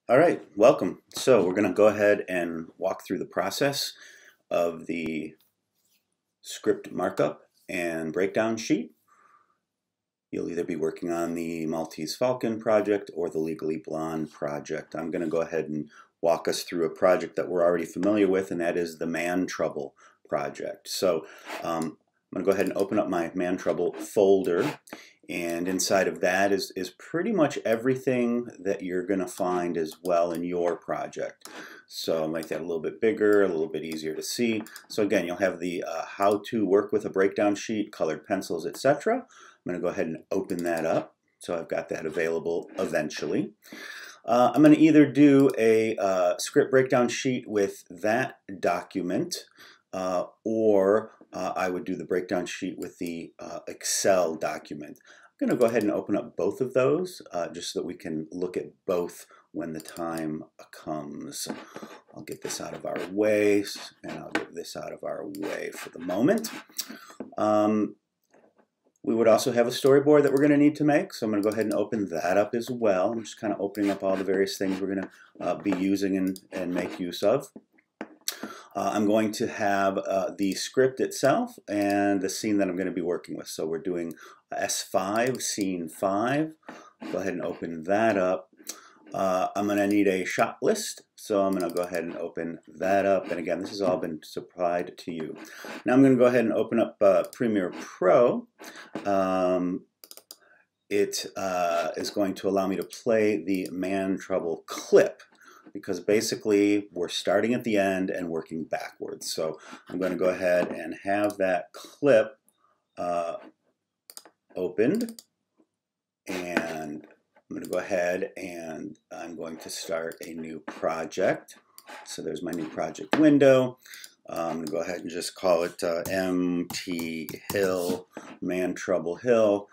All right, welcome. So we're going to go ahead and walk through the process of the script markup and breakdown sheet. You'll either be working on the Maltese Falcon project or the Legally Blonde project. I'm going to go ahead and walk us through a project that we're already familiar with, and that is the ManTrouble project. So I'm going to go ahead and open up my ManTrouble folder. And inside of that is pretty much everything that you're going to find as well in your project. So I'll make that a little bit bigger, a little bit easier to see. So again, you'll have the how to work with a breakdown sheet, colored pencils, etc. I'm going to go ahead and open that up. So I've got that available eventually. I'm going to either do a script breakdown sheet with that document or I would do the breakdown sheet with the Excel document. I'm going to go ahead and open up both of those just so that we can look at both when the time comes. I'll get this out of our way, and I'll get this out of our way for the moment. We would also have a storyboard that we're going to need to make, so I'm going to go ahead and open that up as well. I'm just kind of opening up all the various things we're going to be using and make use of. I'm going to have the script itself and the scene that I'm going to be working with. So we're doing S5, scene 5. Go ahead and open that up. I'm going to need a shot list, so I'm going to go ahead and open that up. And again, this has all been supplied to you. Now I'm going to go ahead and open up Premiere Pro. It is going to allow me to play the ManTrouble clip, because basically we're starting at the end and working backwards. So I'm going to go ahead and have that clip opened, and I'm going to go ahead and I'm going to start a new project. So there's my new project window. I'm going to go ahead and just call it MT Hill, ManTrouble Hill.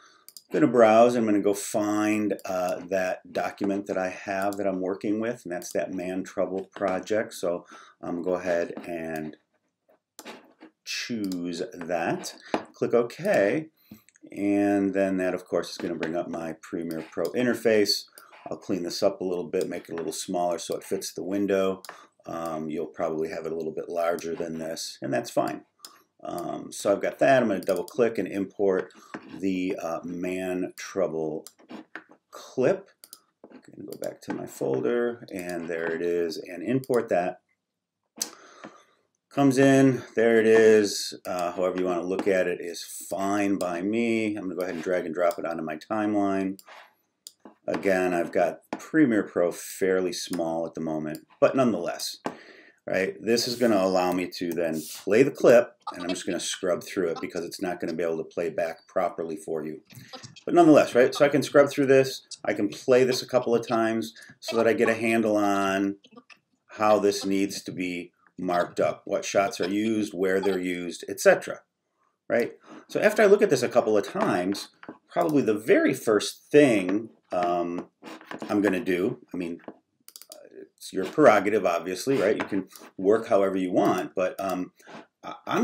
I'm going to browse. I'm going to go find that document that I have that I'm working with, and that's that ManTrouble project. So I'm going to go ahead and choose that. Click OK. And then that, of course, is going to bring up my Premiere Pro interface. I'll clean this up a little bit, make it a little smaller so it fits the window. You'll probably have it a little bit larger than this, and that's fine. So I've got that. I'm going to double click and import the ManTrouble clip. I'm going to go back to my folder, and there it is, and import that. Comes in, there it is. However you want to look at it is fine by me. I'm going to go ahead and drag and drop it onto my timeline. Again, I've got Premiere Pro fairly small at the moment, but nonetheless. Right, this is going to allow me to then play the clip, and I'm just going to scrub through it because it's not going to be able to play back properly for you. But nonetheless, right, so I can scrub through this. I can play this a couple of times so that I get a handle on how this needs to be marked up, what shots are used, where they're used, etc. Right? So after I look at this a couple of times, probably the very first thing I'm going to do, I mean, it's your prerogative, obviously, right? You can work however you want, but I'm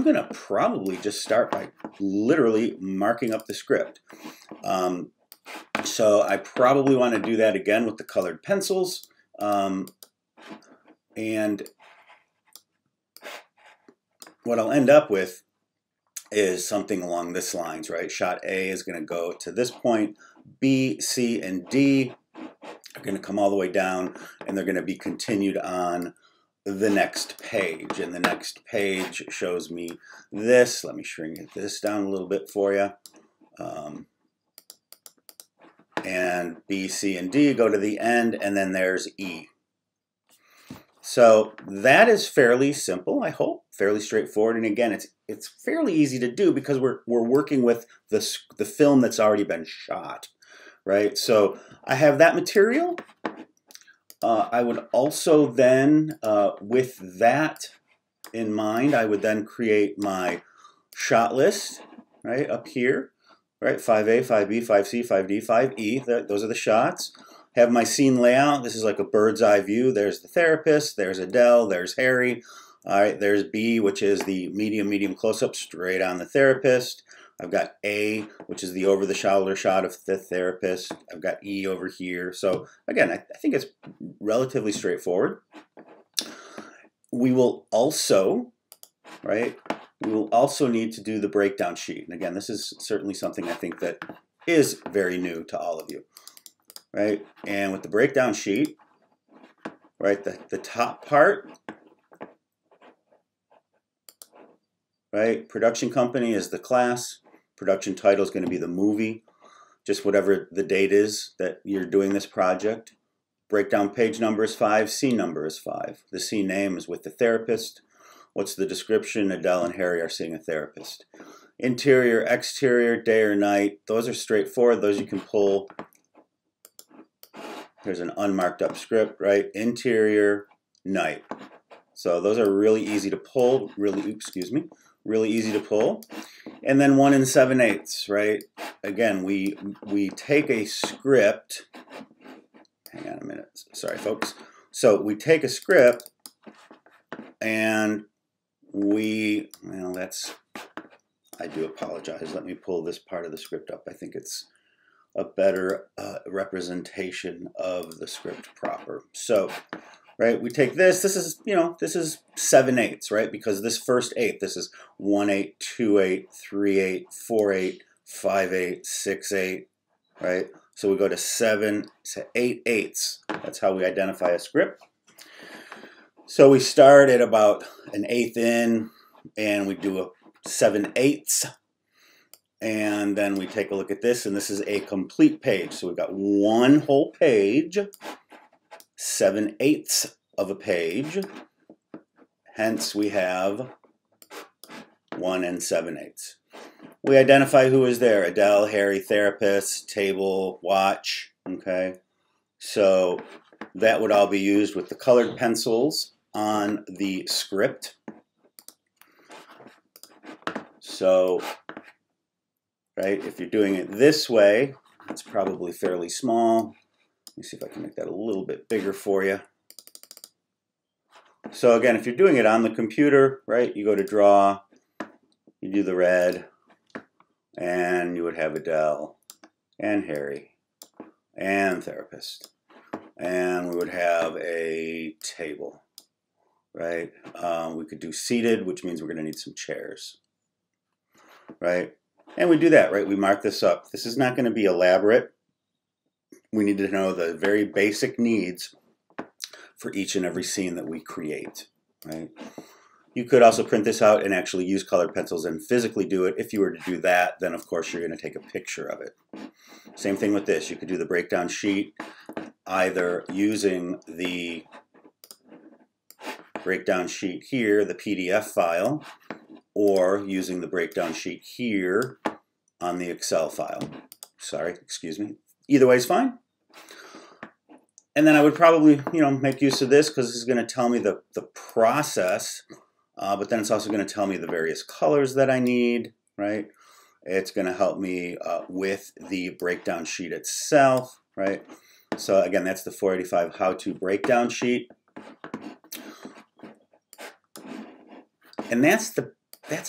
going to probably just start by literally marking up the script. So I probably want to do that again with the colored pencils. And what I'll end up with is something along this lines, right? Shot A is going to go to this point. B, C, and D are going to come all the way down, and they're going to be continued on the next page. And the next page shows me this. Let me shrink this down a little bit for you. And B, C, and D go to the end, and then there's E. So that is fairly simple, I hope, fairly straightforward. And again, it's fairly easy to do because we're working with the film that's already been shot. Right, so I have that material. I would also then, with that in mind, I would then create my shot list, right, up here, right, 5A, 5B, 5C, 5D, 5E, those are the shots. Have my scene layout. This is like a bird's eye view. There's the therapist, there's Adele, there's Harry. All right, there's B, which is the medium close-up straight on the therapist. I've got A, which is the over-the-shoulder shot of the therapist. I've got E over here. So again, I think it's relatively straightforward. We will also, right, we will also need to do the breakdown sheet. And again, this is certainly something I think that is very new to all of you, right? And with the breakdown sheet, right, the top part, right, production company is the class, production title is going to be the movie, just whatever the date is that you're doing this project. Breakdown page number is 5, scene number is 5. The scene name is with the therapist. What's the description? Adele and Harry are seeing a therapist. Interior, exterior, day or night, those are straightforward. Those you can pull. Here's an unmarked up script, right? Interior, night. So those are really easy to pull, really easy to pull. And then 1 7/8, right? Again, we take a script. Hang on a minute. Sorry, folks. So we take a script and I do apologize. Let me pull this part of the script up. I think it's a better representation of the script proper. So, right, we take this. This is 7/8, right? Because this first 8, this is 1/8, 2/8, 3/8, 4/8, 5/8, 6/8, right? So we go to 7 to 8/8. That's how we identify a script. So we start at about an 1/8 in, and we do a 7/8, and then we take a look at this, and this is a complete page. So we've got one whole page, 7/8 of a page. Hence we have 1 7/8. We identify who is there: Adele, Harry, therapist, table, watch. Okay, so that would all be used with the colored pencils on the script. So, right, if you're doing it this way, it's probably fairly small. Let me see if I can make that a little bit bigger for you. So again, if you're doing it on the computer, right, you go to draw, you do the red, and you would have Adele and Harry and therapist. And we would have a table, right? We could do seated, which means we're going to need some chairs, right? And we do that, right? We mark this up. This is not going to be elaborate. We need to know the very basic needs for each and every scene that we create, right? You could also print this out and actually use colored pencils and physically do it. If you were to do that, then of course you're going to take a picture of it. Same thing with this. You could do the breakdown sheet either using the breakdown sheet here, the PDF file, or using the breakdown sheet here on the Excel file. Sorry, excuse me. Either way is fine. And then I would probably, make use of this because this is going to tell me the process, but then it's also going to tell me the various colors that I need, right? It's going to help me with the breakdown sheet itself, right? So again, that's the 485 how-to breakdown sheet. And that's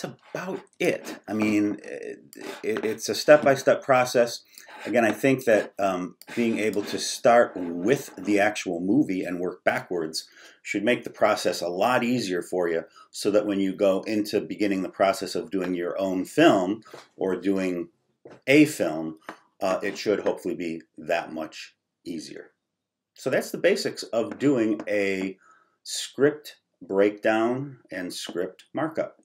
about it. I mean, it's a step-by-step process. Again, I think that being able to start with the actual movie and work backwards should make the process a lot easier for you, so that when you go into beginning the process of doing your own film or doing a film, it should hopefully be that much easier. So that's the basics of doing a script breakdown and script markup.